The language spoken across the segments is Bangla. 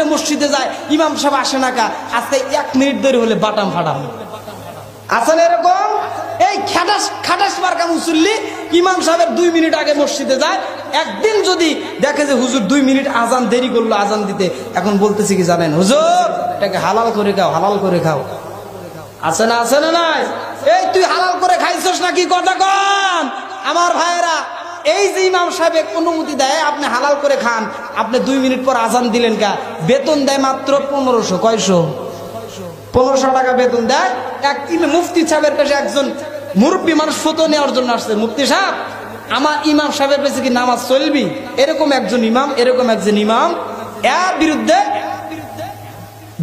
ধরে মসজিদে যায়, ইমাম সাহেব আসে না কা, আজকে 1 মিনিট ধরে হলে বাটাম ফাটাম। আছেন এরকম? এই খাটাস মার্কা মুসল্লি ইমাম সাহেবের 2 মিনিট আগে মসজিদে যায়। একদিন যদি দেখে যে হুজুর 2 মিনিট আজান দেরি করলো আজান দিতে, এখন বলতেছি কি জানেন, হুজুর এটাকে হালাল করে খাও, হালাল করে খাও। আছে না, আছে না নাই? এই তুই হালাল করে খাইছস নাকি? কথা কন আমার ভাইয়েরা। এই যে ইমাম সাহেব অনুমতি দেয় আপনি হালাল করে খান, আপনি 2 মিনিট পর আজান দিলেন কা, বেতন দেয় মাত্র 1500। কয়শো? 1500 টাকা বেতন দেয়। এক মুফতি সাহেবের কাছে একজন মুরব্বী মানুষ ফতোয়া নেওয়ার জন্য আসছে, মুফতি সাহেব আমার ইমাম সাহেবের কাছে কি নামাজ চলবি? এরকম একজন ইমাম এর বিরুদ্ধে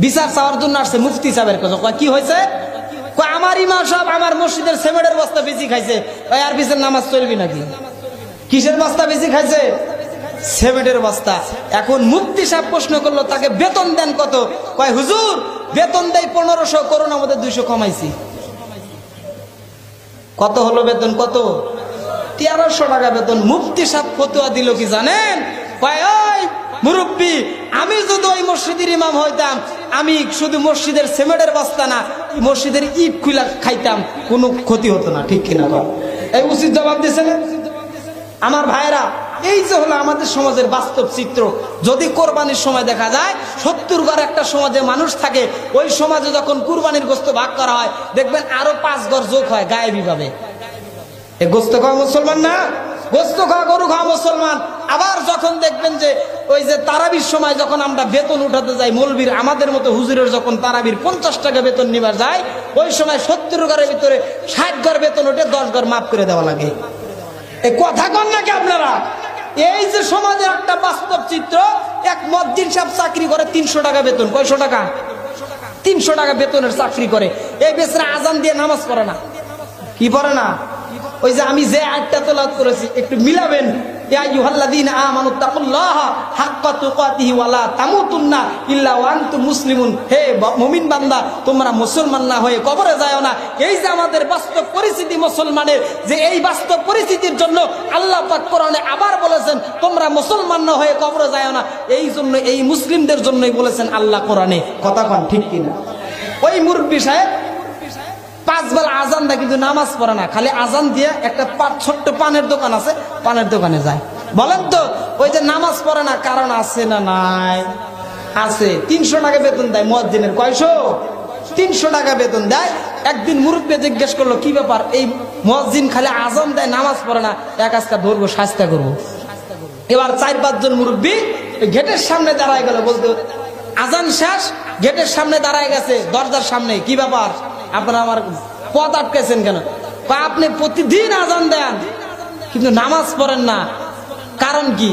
বিচার চাওয়ার জন্য আসছে মুফতি সাহেবের কাছে। কি হয়েছে? আমার ইমাম সাহেব আমার মসজিদের সিমেন্টের বস্তা বেশি খাইছে, আর পিছের নামাজ চলবি নাকি? কিসের বস্তা বেশি খাইছে? সিমেন্টের বস্তা। এখন মুফতি সাহেব প্রশ্ন করলো তাকে বেতন দেন কত? কয় হুজুর বেতন দেয় 1500, করোনার মধ্যে 200 কমাইছি। কত হলো বেতন? কত? 1300 টাকা বেতন। মুফতি সাহেব ফতোয়া দিল কি জানেন? কয় ওই মুরব্বী, আমি যদি ওই মসজিদের ইমাম হইতাম, আমি শুধু মসজিদের সিমেন্টের বস্তা না, মসজিদের ইট খুলা খাইতাম, কোনো ক্ষতি হতো না। ঠিক কিনা? এই উচিত জবাব দিয়েছে না? আমার ভাইরা, এই যে হলো আমাদের সমাজের বাস্তব চিত্র। যদি কোরবানির সময় দেখা যায় 70 ঘর একটা সমাজে মানুষ থাকে, ওই সমাজে যখন কুরবানির গোস্ত ভাগ করা হয় দেখবেন আরো 5 ঘর যোগ হয় গায়েবী ভাবে। এ গোস্ত খাওয়া মুসলমান না? গোস্ত খাওয়া গরু খাওয়া মুসলমান। আবার যখন দেখবেন যে ওই যে তারাবির সময় যখন আমরা বেতন উঠাতে যাই, মৌলবীর আমাদের মতো হুজুরের যখন তারাবির 50 টাকা বেতন নিবার যায়, ওই সময় 70 ঘরের ভিতরে 60 ঘর বেতন উঠে 10 ঘর মাফ করে দেওয়া লাগে। এই কথা কন নাকি আপনারা? এই যে সমাজের একটা বাস্তব চিত্র। এক মসজিদ সাহেব চাকরি করে 300 টাকা বেতন। কয়শো টাকা? 300 টাকা বেতনের চাকরি করে। এই বেচারা আজান দিয়ে নামাজ পড়ে না। কি পড়ে না? ওই যে আমি যে আয়াতটা তেলাওয়াত করেছি একটু মিলাবেন। ইয়া আইয়ুহাল্লাযীনা আমানুত্তাকুল্লাহা হাক্কা তুকাতিহি ওয়া লা তামুতুন্না ইল্লা ওয়া আনতুম মুসলিমুন। হে মুমিন বান্দা, তোমরা মুসলমান না হয়ে কবরে যাও না। এই যে আমাদের বাস্তব পরিস্থিতি মুসলমানের, যে এই বাস্তব পরিস্থিতির জন্য আল্লাহ পাক কোরআনে আবার বলেছেন তোমরা মুসলমান না হয়ে কবরে যাও না। এই জন্য এই মুসলিমদের জন্যই বলেছেন আল্লাহ কোরআনে। কথা কন ঠিক কিনা? ওই মুরব্বী সাহেব 5 বেলা আজান দেয় কিন্তু নামাজ পড়ে না, খালি আজান দিয়ে একটা ছোট্ট পানের দোকান আছে, পানের দোকানে যায়। বলেন তো ওই যে নামাজ পড়ে না, কারণ আছে না নাই? আছে। 300 টাকা বেতন দেয় মুয়াজ্জিনের। কয়শো? 300 টাকা বেতন দেয়। একদিন মুরব্বী জিজ্ঞেস করলো কি ব্যাপার, এই মুয়াজ্জিন খালি আজান দেয় নামাজ পড়ে না, এক আজকে ধরবো, শাস্তি করবো। এবার 4-5 জন মুরব্বী গেটের সামনে দাঁড়ায় গেল, বলতে আজান শেষ, গেটের সামনে দাঁড়ায় গেছে, দরজার সামনে। কি ব্যাপার, আপনারা আমার পথ আটকেছেন কেন? আপনি প্রতিদিন আজান দেন কিন্তু নামাজ পড়েন না, কারণ কি?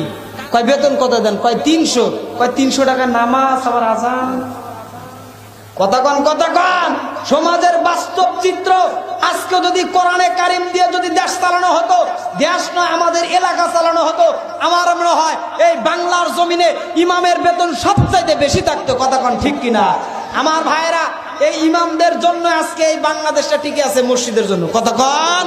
কয় বেতন কত দেন? কয় 300। কয় 300 টাকা নামাজ আবার আজান? কথা কন, কথা কন। সমাজের বাস্তব চিত্র। আজকে যদি কোরআনে কারিম দিয়ে যদি দেশ চালানো হতো, দেশ নয় আমাদের এলাকা চালানো হতো, আমার মনে হয় এই বাংলার জমিনে ইমামের বেতন সবচাইতে বেশি থাকতো। কথা কন ঠিক কিনা? আমার ভাইরা, এই ইমামদের জন্য আজকে এই বাংলাদেশটা টিকে আছে, মসজিদের জন্য। কথা কন।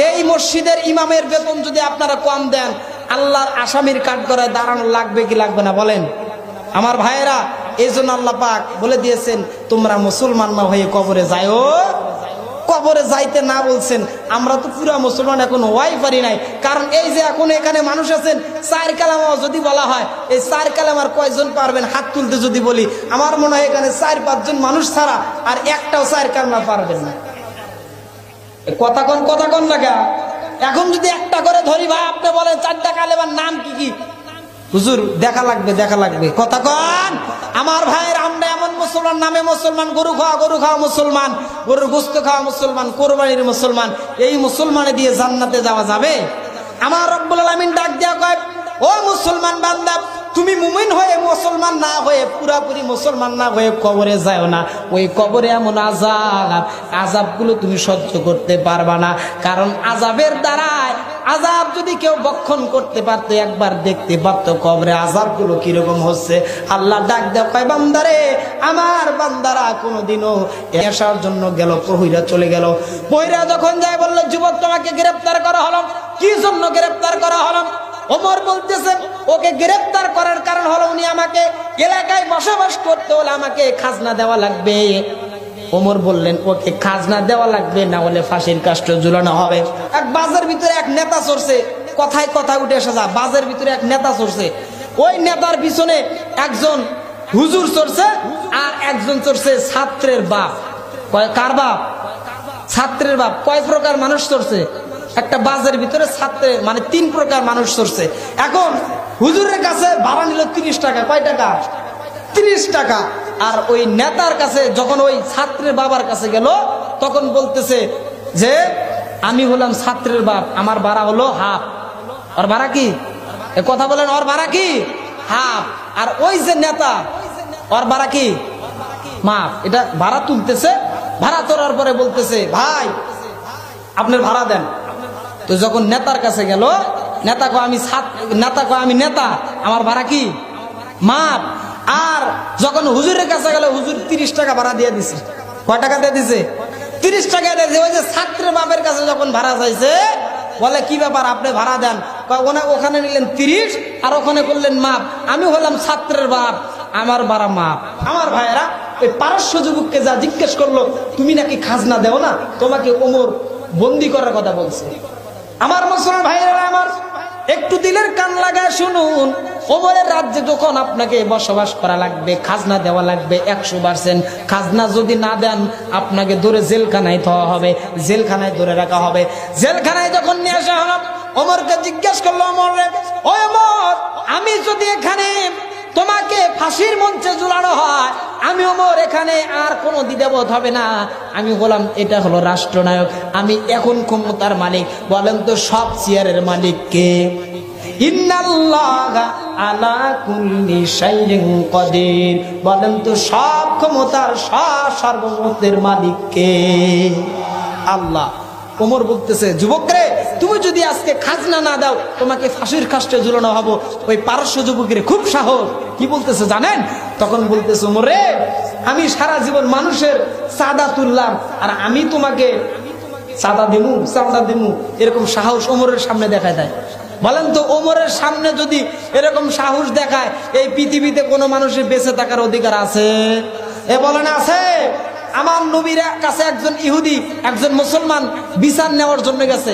এই মসজিদের ইমামের বেতন যদি আপনারা কম দেন, আল্লাহর আসামির কাঠগড়ায় দাঁড়ানো লাগবে কি লাগবে না বলেন? আমার ভাইয়েরা, এই জন্য আল্লাহ পাক বলে দিয়েছেন তোমরা মুসলমান না হয়ে কবরে যাও। কবরে যাইতে না বলছেন, আমরা তো পুরা মুসলমান এখন হওয়াই পারি নাই। কারণ এই যে এখন এখানে মানুষ আছেন, 4 কালেমা যদি বলা হয়, এই 4 কালেমার কয়জন পারবেন হাত তুলতে যদি বলি, আমার মনে হয় এখানে 4-5 জন মানুষ ছাড়া আর একটাও 4 কালেমা পারবেন না। কথা কন, কথা কন লাগা। এখন যদি একটা করে ধরি, ভাই আপনি বলেন 4টা কালেমার নাম কি কি? হুজুর দেখা লাগবে, দেখা লাগবে। কথা কন। আমার ভাইয়ের, আমরা এমন মুসলমান, নামে মুসলমান, গরু খাওয়া মুসলমান, গরুর গোশত খাওয়া মুসলমান, কোরবানির মুসলমান, এই মুসলমানে দিয়ে জান্নাতে যাওয়া যাবে? আমার রব্বুল আলামিন ডাক দেয়া কয়, ও মুসলমান বান্দা, তুমি মুমিন হয়ে মুসলমান না হয়ে, পুরাপুরি মুসলমান না হয়ে কবরে যাও না। ওই কবরে এমন আযাবগুলো তুমি সহ্য করতে পারবা না। কারণ আযাবের দ্বারায়, আযাব যদি কেউ বক্ষণ করতে পারতো, একবার দেখতে পারতো কবরে আযাবগুলো কিরকম হচ্ছে। আল্লাহ ডাক দেয় কয়, বান্দারে, আমার বান্দারা কোনোদিনও আসার জন্য গেল, পহিরা চলে গেল। পহিরা যখন যায় বললো, যুবক তোমাকে গ্রেফতার করা হলো। কি জন্য গ্রেফতার করা হলো? ওমর বলতেছেন ওকে গ্রেফতার করার কারণ হলো উনি আমাকে এলাকায় বসবাস করতে হলে আমাকে খাজনা দেওয়া লাগবে। ওমর বললেন ওকে খাজনা দেওয়া লাগবে, না হলে ফাঁসির কাষ্ঠ ঝুলানো হবে। এক বাজার ভিতরে এক নেতা চড়ছে, কথায় কথা উঠে এসে যা, বাজার ভিতরে এক নেতা চড়ছে, ওই নেতার পিছনে একজন হুজুর চড়ছে আর একজন চড়ছে ছাত্রের বাপ। কার বাপ? ছাত্রের বাপ। কয় প্রকার মানুষ চড়ছে একটা বাজারের ভিতরে? ছাত্রের মানে 3 প্রকার মানুষ চড়ছে। এখন হুজুরের কাছে ভাড়া নিল 30 টাকা। কয় টাকা? 30 টাকা। আর ওই নেতার কাছে যখন ওই ছাত্রের বাবার কাছে গেল তখন বলতেছে যে আমি হলাম ছাত্রের বাপ, আমার ভাড়া হলো হাফ। ওর ভাড়া কি? কথা বলেন, ওর ভাড়া কি? হাফ। আর ওই যে নেতা, ওর ভাড়া কি? মাফ। এটা ভাড়া তুলতেছে, ভাড়া তোলার পরে বলতেছে ভাই আপনার ভাড়া দেন। তো যখন নেতার কাছে গেল, নেতা কয় আমি নেতা, আমার ভাড়া কি? মাফ। আর যখন হুজুরের কাছে গেল, হুজুর 30 টাকা ভাড়া দিয়ে দিছে। কয় টাকা দিয়ে দিছে? 30 টাকা দিয়ে দিছে। ওই যে ছাত্রের বাপের কাছে যখন ভাড়া চাইছে, বলে কি ব্যাপার আপনি ভাড়া দেন? ওখানে নিলেন 30 আর ওখানে করলেন মাপ। আমি হলাম ছাত্রের বাপ, আমার ভাড়া মাপ। আমার ভাইয়েরা, ওই পারস্য যুবককে যা জিজ্ঞেস করলো তুমি নাকি খাজনা দেও না, তোমাকে ওমর বন্দি করার কথা বলছে। আমার মুসলমান ভাইয়েরা আমার, একটু দিলের কান লাগায় শুনুন। ওমরের রাজ্যে যখন আপনাকে বসবাস করা লাগবে, খাজনা দেওয়া লাগবে 100%। খাজনা যদি না দেন আপনাকে ধরে জেলখানায় দেওয়া হবে, জেলখানায় ধরে রাখা হবে। জেলখানায় যখন নিয়ে আসা হলো, ওমরকে জিজ্ঞেস করলো, ওমর রে, ও ওমর, আমি যদি এখানে তোমাকে ফাঁসির মঞ্চে ঝুলানো হয়, আমি ওমর এখানে আর কোনো দ্বিধাবোধ হবে না। আমি বললাম এটা হলো রাষ্ট্রনায়ক, আমি এখন ক্ষমতার মালিক। বলেন তো সব চেয়ারের মালিক কে? ইন্নাল্লাহা আলা কুল্লি শাইইন কাদির। বলেন তো সব ক্ষমতার সার্বভৌমত্বের মালিক কে? আল্লাহ। ওমর বলতেছে যুবকরে, তুমি যদি আজকে খাজনা না দাও তোমাকে ফাঁসির কাষ্ঠে ঝুলানো হবে। ওই পারস্য যুবকের খুব সাহস, কি বলতেছে জানেন? তখন বলতেছে ওমর রে, আমি সারা জীবন মানুষের চাঁদা তুললাম আর আমি তোমাকে চাঁদা দিমু, এরকম সাহস ওমরের সামনে দেখায় দেয়। বলেন তো ওমরের সামনে যদি এরকম সাহস দেখায়, এই পৃথিবীতে কোনো মানুষের বেঁচে থাকার অধিকার আছে? এ বলেন আছে? আমার নবীর কাছে একজন ইহুদি, একজন মুসলমান বিচার নেওয়ার জন্য গেছে,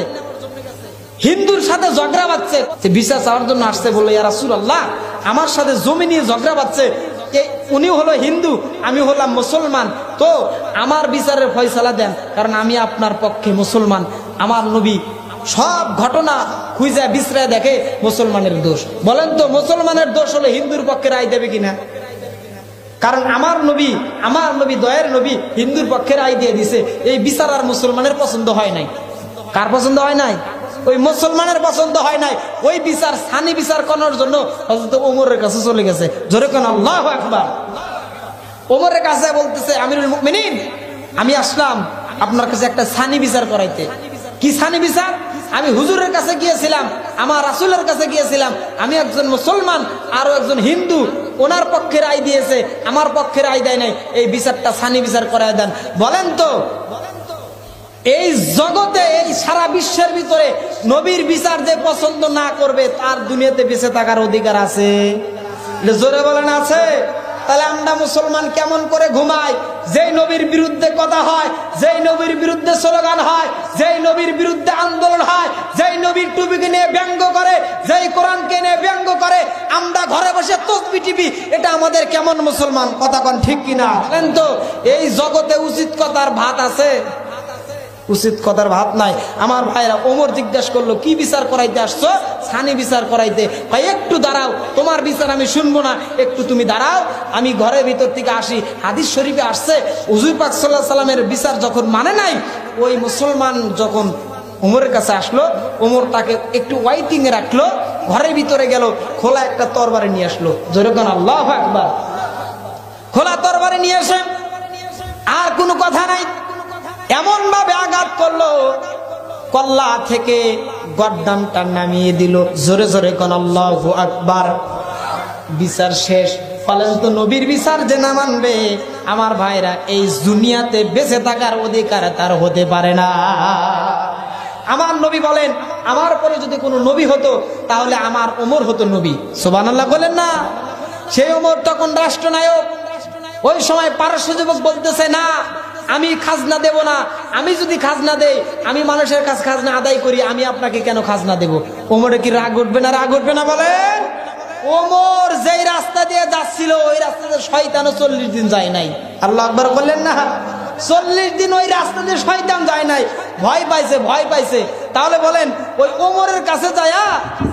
হিন্দুর সাথে ঝগড়া বাঁধছে, বিচার চাওয়ার জন্য আসছে। বলে ইয়া রাসূলুল্লাহ, আমার সাথে জমি নিয়ে ঝগড়া বাঁধছে, উনি হলো হিন্দু, আমি হলাম মুসলমান, তো আমার বিচারের ফয়সালা দেন, কারণ আমি আপনার পক্ষে মুসলমান। আমার নবী সব ঘটনা খুঁজে বিশ্রায় দেখে মুসলমানের দোষ। বলেন তো মুসলমানের দোষ হলে হিন্দুর পক্ষে রায় দেবে কিনা? কারণ আমার নবী দয়ার নবী হিন্দুর পক্ষে রায় দিয়ে দিছে। এই বিচার আর মুসলমানের পছন্দ হয় নাই। কার পছন্দ হয় নাই? ওই মুসলমানের পছন্দ হয় নাই। ওই বিচার সানি বিচার করার জন্য হযরত ওমরের কাছে চলে গেছে। জোরে কোন আল্লাহু আকবার। ওমরের কাছে বলতেছে, আমিরুল মুমিনিন, আমি আসলাম আপনার কাছে একটা সানি বিচার করাইতে। কি সানি বিচার? আমি হুজুরের কাছে গিয়েছিলাম, আমার রাসূলের কাছে গিয়েছিলাম, আমি একজন মুসলমান আরো একজন হিন্দু, ওনার পক্ষে রায় দিয়েছে, আমার পক্ষে রায় দেয় নাই, এই বিচারটা সানি বিচার করায় দেন। বলেন তো এই জগতে, এই সারা বিশ্বের ভিতরে নবীর বিচার যে পছন্দ না করবে তার দুনিয়াতে বেঁচে থাকার অধিকার আছে? জোরে বলেন আছে? তাহলে আমরা মুসলমান কেমন করে ঘুমাই? যেই নবীর বিরুদ্ধে কথা হয়, যেই নবীর বিরুদ্ধে স্লোগান হয়, যেই নবীর বিরুদ্ধে আন্দোলন হয়, যেই নবীর টুপিকে নিয়ে ব্যঙ্গ করে, যেই কোরআনকে নিয়ে ব্যঙ্গ করে, আমরা ঘরে বসে তসবিহ টিপি, এটা আমাদের কেমন মুসলমান? কথা কোন ঠিক কিনা? কিন্তু এই জগতে উচিত কথার ভাত আছে? উচিত কথার ভাত নাই। আমার ভাইরা, ওমর জিজ্ঞেস করলো কি বিচার করাইতে আসছো? সানি বিচার করাইতে। ভাই একটু দাঁড়াও, তোমার বিচার আমি শুনবো না, একটু তুমি দাঁড়াও, আমি ঘরের ভিতর থেকে আসি। হাদিস শরীফে আসছে, হুজুর পাক সাল্লাল্লাহু আলাইহি সাল্লামের বিচার যখন মানে নাই, ওই মুসলমান যখন ওমরের কাছে আসলো, ওমর তাকে একটু ওয়াইটিং এ রাখলো, ঘরের ভিতরে গেল, খোলা একটা তরবারি নিয়ে আসলো। জোরে কোন আল্লাহু আকবার। খোলা তরবারি নিয়ে এসে আর কোনো কথা নাই, এমন ভাবে আঘাত করলো, কল্লা থেকে গর্দানটা নামিয়ে দিল। জোরে জোরে কোন আল্লাহু আকবার। বিচার শেষ। বলেন তো নবীর বিচার যে না মানবে, আমার ভাইরা, এই দুনিয়াতে বেঁচে থাকার অধিকার তার হতে পারে না। আমার নবী বলেন, আমার পরে যদি কোনো নবী হতো তাহলে আমার ওমর হতো নবী। সুবহানাল্লাহ বলেন না। সেই ওমর তখন রাষ্ট্রনায়ক। ওই সময় পারস্য যুবক বলতেছে, না আমি খাজনা দেব না, আমি যদি খাজনা দেই, আমি মানুষের কাছে খাজনা আদায় করি, আমি আপনাকে কেন খাজনা দেব? ওমরে কি রাগ উঠবে না? রাগ উঠবে না বলেন? ওমর যেই রাস্তা দিয়ে যাচ্ছিল ওই রাস্তাতে শয়তানও 40 দিন যায় নাই। আল্লাহু আকবার বললেন না? 40 দিন ওই রাস্তা দিয়ে শয়তান যায় নাই, ভয় পাইছে, ভয় পাইছে। তাহলে বলেন ওই ওমরের কাছে যায়া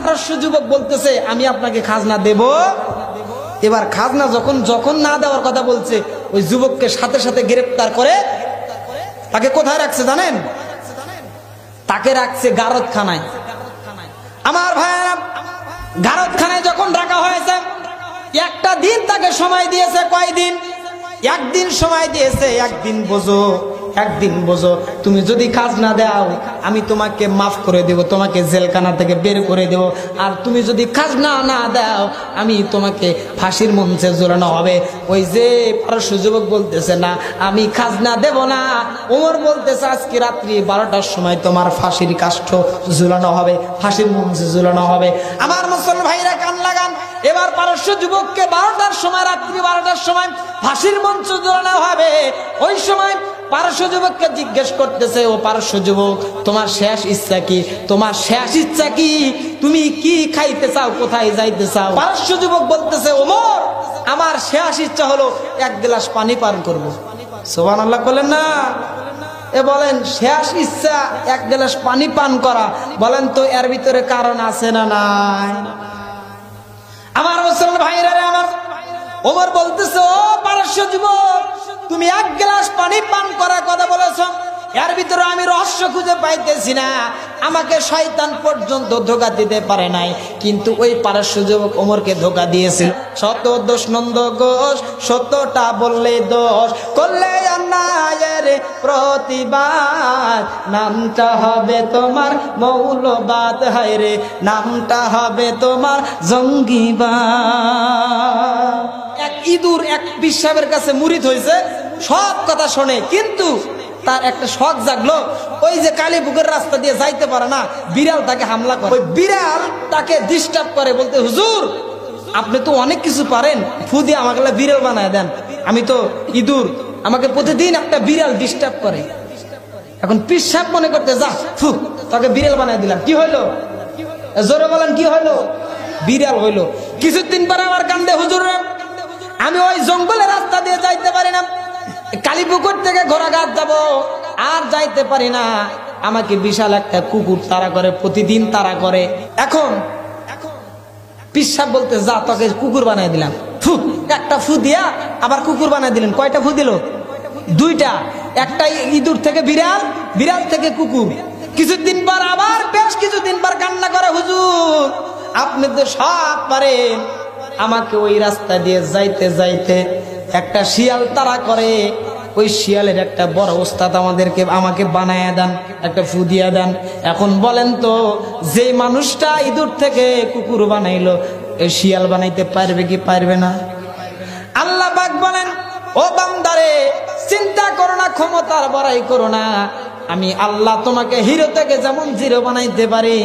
পারস্য যুবক বলতেছে আমি আপনাকে খাজনা দেব। এবার খাজনা যখন না দেওয়ার কথা বলছে, ওই যুবককে সাথে সাথে গ্রেফতার করে তাকে কোথায় রাখছে জানেন? তাকে রাখছে গারদখানায়। আমার ভাইয়েরা, গারদখানায় যখন রাখা হয়েছে, একটা দিন তাকে সময় দিয়েছে। কয়দিন? একদিন সময় দিয়েছে। একদিন বোঝো, তুমি যদি খাজনা দাও আমি তোমাকে মাফ করে দেব, তোমাকে জেলখানা থেকে বের করে দেব। আর তুমি যদি খাজনা না দাও আমি তোমাকে ফাঁসির মঞ্চে ঝুলানো হবে। ওই যে পারস্য যুবক বলতেছে, না আমি খাজনা দেব না। ওমর বলতেছে আজকে রাত্রি 12টার সময় তোমার ফাঁসির কাষ্ঠ ঝুলানো হবে, ফাঁসির মঞ্চে ঝুলানো হবে। আমার মুসলমান ভাইরা কান লাগান, এবার পারস্য যুবককে 12টার সময়, রাত্রি 12টার সময় ফাঁসির মঞ্চ ঝুলানো হবে। ওই সময় পারস্য যুবককে জিজ্ঞেস করতেছে, ও পারস্য যুবক, তোমার শেষ ইচ্ছা কি? তোমার শেষ ইচ্ছা কি? তুমি কি খাইতে চাও? কোথায় যাইতে চাও? পারস্য যুবক বলতেছে, ওমর আমার শেষ ইচ্ছা হলো 1 গ্লাস পানি পান করব। সুবহানাল্লাহ বলেন না? এ বলেন শেষ ইচ্ছা 1 গ্লাস পানি পান করা, বলেন তো এর ভিতরে কারণ আছে না নাই? আমার মুসলমান ভাইরা, আমার ওমর বলতেছে, ও পারস্য যুবক, তুমি 1 গ্লাস পানি পান করার কথা বলেছ, এর ভিতরে আমি রহস্য খুঁজে পাইতেছি না। আমাকে শয়তান পর্যন্ত ধোঁকা দিতে পারে নাই, কিন্তু ওই পারস্য যুবক ওমরকে ধোঁকা দিয়েছিল। শত দোষ নন্দ ঘোষ, সত্যটা বললে দোষ, করলে অন্যায়ের প্রতিবাদ, নামটা হবে তোমার মৌলবাদ, হায় রে নামটা হবে তোমার জঙ্গিবাদ। এক ইঁদুর এক পীর সাহেবের কাছে মুরিদ হয়েছে, সব কথা শোনে, কিন্তু তার একটা শখ জাগলো, ওই যে কালীপুকুর রাস্তা দিয়ে যাইতে পারে না, বিড়াল তাকে হামলা করে। ওই বিড়াল তাকে ডিস্টার্ব করে, বলতে হুজুর আপনি তো অনেক কিছু পারেন, ফু দিয়ে আমাকে বিড়াল বানায় দেন, আমি তো ইঁদুর, আমাকে প্রতিদিন একটা বিড়াল ডিস্টার্ব করে। এখন পীর সাহেব মনে করতে, যা ফু তাকে বিড়াল বানায় দিলাম, কি হইলো? জোরে বলেন কি হইলো? বিড়াল হইলো। কিছুদিন পরে আমার কান্দে, হুজুর আমি ওই জঙ্গলের রাস্তা দিয়ে যাইতে পারি না, কালীপুকুর থেকে ঘোড়াঘাট যাব, আর যাইতে পারি না, আমাকে বিশাল একটা কুকুর তাড়া করে, প্রতিদিন তাড়া করে। এখন পীর সাহেব বলতে, যা তোকে কুকুর বানাই দিলাম, ফু একটা ফু দিয়া আবার কুকুর বানাই দিলেন। কয়টা ফু দিল? 2টা। একটা ইঁদুর থেকে বিড়াল, বিড়াল থেকে কুকুর। কিছুদিন পর আবার, বেশ কিছুদিন পর কান্না করে, হুজুর আপনি তো সব পারেন, আমাকে ওই রাস্তা দিয়ে যাইতে যাইতে একটা শিয়াল তাড়া করে, ওই শিয়ালের একটা বড় ওস্তাদ আমাকে বানায়া দেন, একটা ফু দিয়া দেন। এখন বলেন তো, যে মানুষটা ইঁদুর থেকে কুকুর বানাইলো, এই শিয়াল বানাইতে পারবে কি পারবে না? আল্লাহ পাক বলেন, ও বান্দারে চিন্তা করো না, ক্ষমতার বড়াই করো না, আমি আল্লাহ তোমাকে হিরো থেকে যেমন জিরো বানাইতে পারি,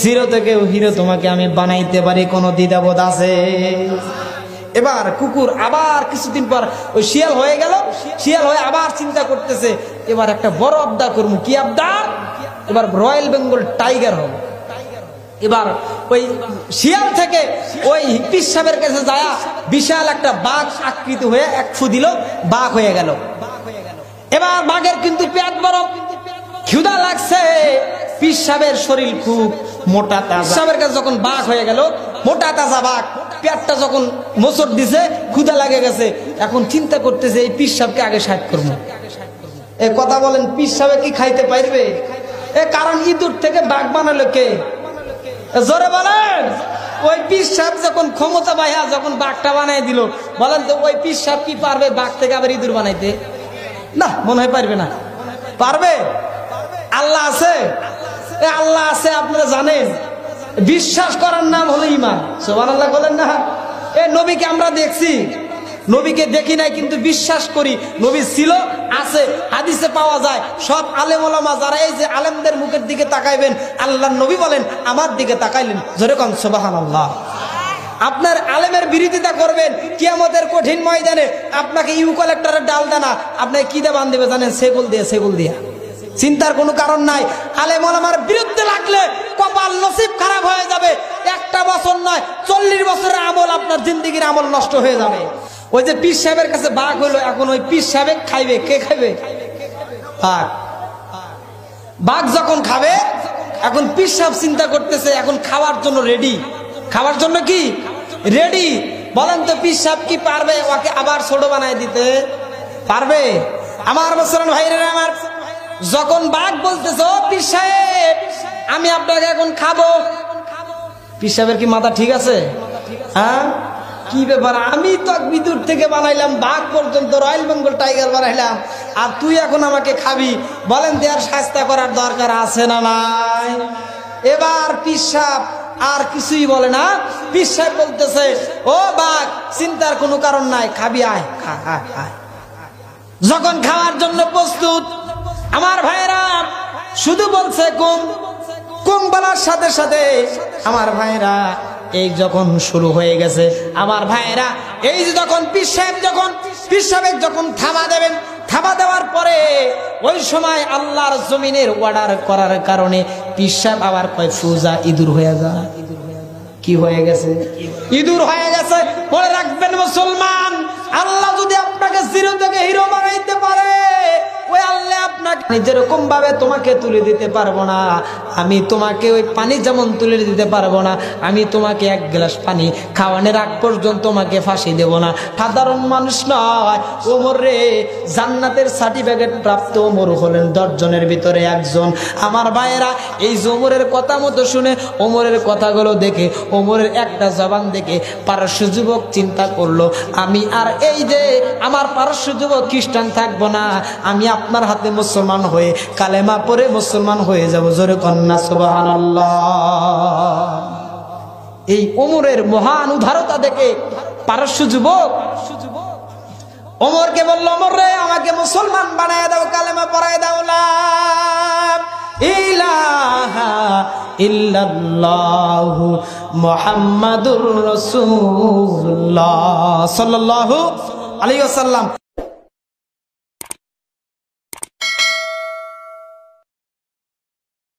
জিরো থেকেও হিরো তোমাকে আমি বানাইতে পারি, কোনো দ্বিধাবোধ আছে? এবার কুকুর আবার কিছুদিন পর ওই শিয়াল হয়ে গেল, শিয়াল হয়ে আবার চিন্তা করতেছে, এবার একটা বড় আবদার করবো। কি আবদার? এবার রয়্যাল বেঙ্গল টাইগার হবে। এবার ওই শিয়াল থেকে ওই পীর সাহেবের কাছে যায়, বিশাল একটা বাঘ আকৃতি হয়ে এক ফু দিল, বাঘ হয়ে গেল। এবার বাঘের কিন্তু পেট বড়, ক্ষুধা লাগছে, পীর সাহেবের শরীর খুব মোটা তাজা। সাহেবের কাছে যখন বাঘ হয়ে গেল, মোটা তাজা বাঘ, পেটটা যখন মোচড় দিছে, ক্ষুধা লাগে গেছে, এখন চিন্তা করতেছে এই পীর সাহেবকে আগে সাইড করবো। এ কথা বলেন, পীর সাহেব কি খাইতে পারবে? কারণ ইঁদুর থেকে বাঘ বানালো কে? জোরে বলেন। ওই পীর সাহেব যখন ক্ষমতা পাইয়া যখন বাঘটা বানাই দিল, বলেন তো ওই পীর সাহেব কি পারবে বাঘ থেকে আবার ইঁদুর বানাইতে? না, মনে হয় পারবে না। পারবে? আল্লাহ আছে, আল্লাহ আছে আপনারা জানেন। বিশ্বাস করার নাম হলো ঈমান। সুবহানাল্লাহ বলেন না? এই নবীকে আমরা দেখছি, নবীকে দেখি নাই কিন্তু বিশ্বাস করি নবী ছিল, আছে, হাদিসে পাওয়া যায়। সব আলেম ওলামা যারা এই যে আলেমদের মুখের দিকে তাকাইবেন, আল্লাহর নবী বলেন আমার দিকে তাকাইলেন, জোরে কোন সুবহানাল্লাহ। আপনার আলেমের বিরোধিতা করবেন কিয়ামতের কঠিন ময়দানে, আপনাকে ইউক্যালিপটাসের ডাল দানা আপনাকে কি দিয়ে বাঁধবে জানেন? সেগুল দিয়ে। চিন্তার কোনো কারণ নাই। আলেম ওলামার বিরুদ্ধে লাগলে কপাল নসিব খারাপ হয়ে যাবে। একটা বছর নয়, 40 বছরের আমল, আপনার জিন্দেগির আমল নষ্ট হয়ে যাবে। ওই যে পীর সাহেবের কাছে বাঘ হইলো, এখন ওই পীর সাহেব খাইবে, কে খাইবে? বাঘ যখন খাবে, এখন পীর সাহেব চিন্তা করতেছে এখন খাওয়ার জন্য রেডি। খাওয়ার জন্য কি রেডি? বলেন তো পীর সাহেব কি পারবে ওকে আবার ছোট বানায় দিতে? পারবে? আমার মুসলমান ভাইরা আমার, যখন বাঘ বলতেছে ও পীর সাহেব আমি আপনাকে এখন খাবো, পীর সাহেবের কি মাথা ঠিক আছে? হ্যাঁ, কি ব্যাপার, আমি তো বিদ্যুৎ থেকে বানাইলাম, বাঘ পর্যন্ত রয়্যাল বেঙ্গল টাইগার বানাইলাম, আর তুই এখন আমাকে খাবি? বলেন দেয়ার শাস্তা করার দরকার আছে না নাই? এবার পীর সাহেব আর কিছুই বলে না। পীর সাহেব বলতেছে ও বাঘ চিন্তার কোনো কারণ নাই, খাবি, আয় খা। যখন খাওয়ার জন্য প্রস্তুত, আমার ভাইরা শুধু বলছে কুম বলার সাথে সাথে আমার ভাইরা এই যখন শুরু হয়ে গেছে, আমার ভাইরা এই যে যখন পীর সাহেব যখন থামা দেবেন, থামা দেওয়ার পরে ওই সময় আল্লাহর জমিনের অর্ডার করার কারণে পীর সাহেব আবার কয় ফুজা ইঁদুর হয়ে যা। কি হয়ে গেছে? ইঁদুর হয়ে গেছে। মনে রাখবেন মুসলমান, আল্লাহ যদি আপনাকে জিরো থেকে হিরো বানাইতে পারে, ওই আল্লাহ আপনাকে যেরকম ভাবে তোমাকে তুলে দিতে পারবো না। আমি তোমাকে ওই পানি যেমন তুলে দিতে পারবো না, আমি তোমাকে এক গ্লাস পানি খাওয়ানোর আগ পর্যন্ত তোমাকে ফাঁসি দেব না। সাধারণ মানুষ নয় ওমর রে, জান্নাতের সার্টিফিকেট প্রাপ্ত ওমর হলেন 10 জনের ভিতরে একজন। আমার ভাইয়েরা এই যে ওমরের কথা মতো শুনে, ওমরের কথাগুলো দেখে, ওমরের একটা জবান দেখে পারস্য যুবক চিন্তা করলো আমি আর এই যে আমার পারস্য যুবক খ্রিস্টান থাকবো না, আমি আপনার হাতে মুসলমান হয়ে কালেমা পড়ে মুসলমান হয়ে যাব। জোরে কন্যা সুবহানাল্লাহ। এই ওমরের মহান উদারতা দেখে পারস্য যুবক ওমরকে বলল, ওমর রে আমাকে মুসলমান বানায় দাও, কালেমা পড়ায় দাও, লা ইলাহা ইল্লাল্লাহু মুহাম্মাদুর রাসূলুল্লাহ সাল্লাল্লাহু আলাইহি ওয়াসাল্লাম।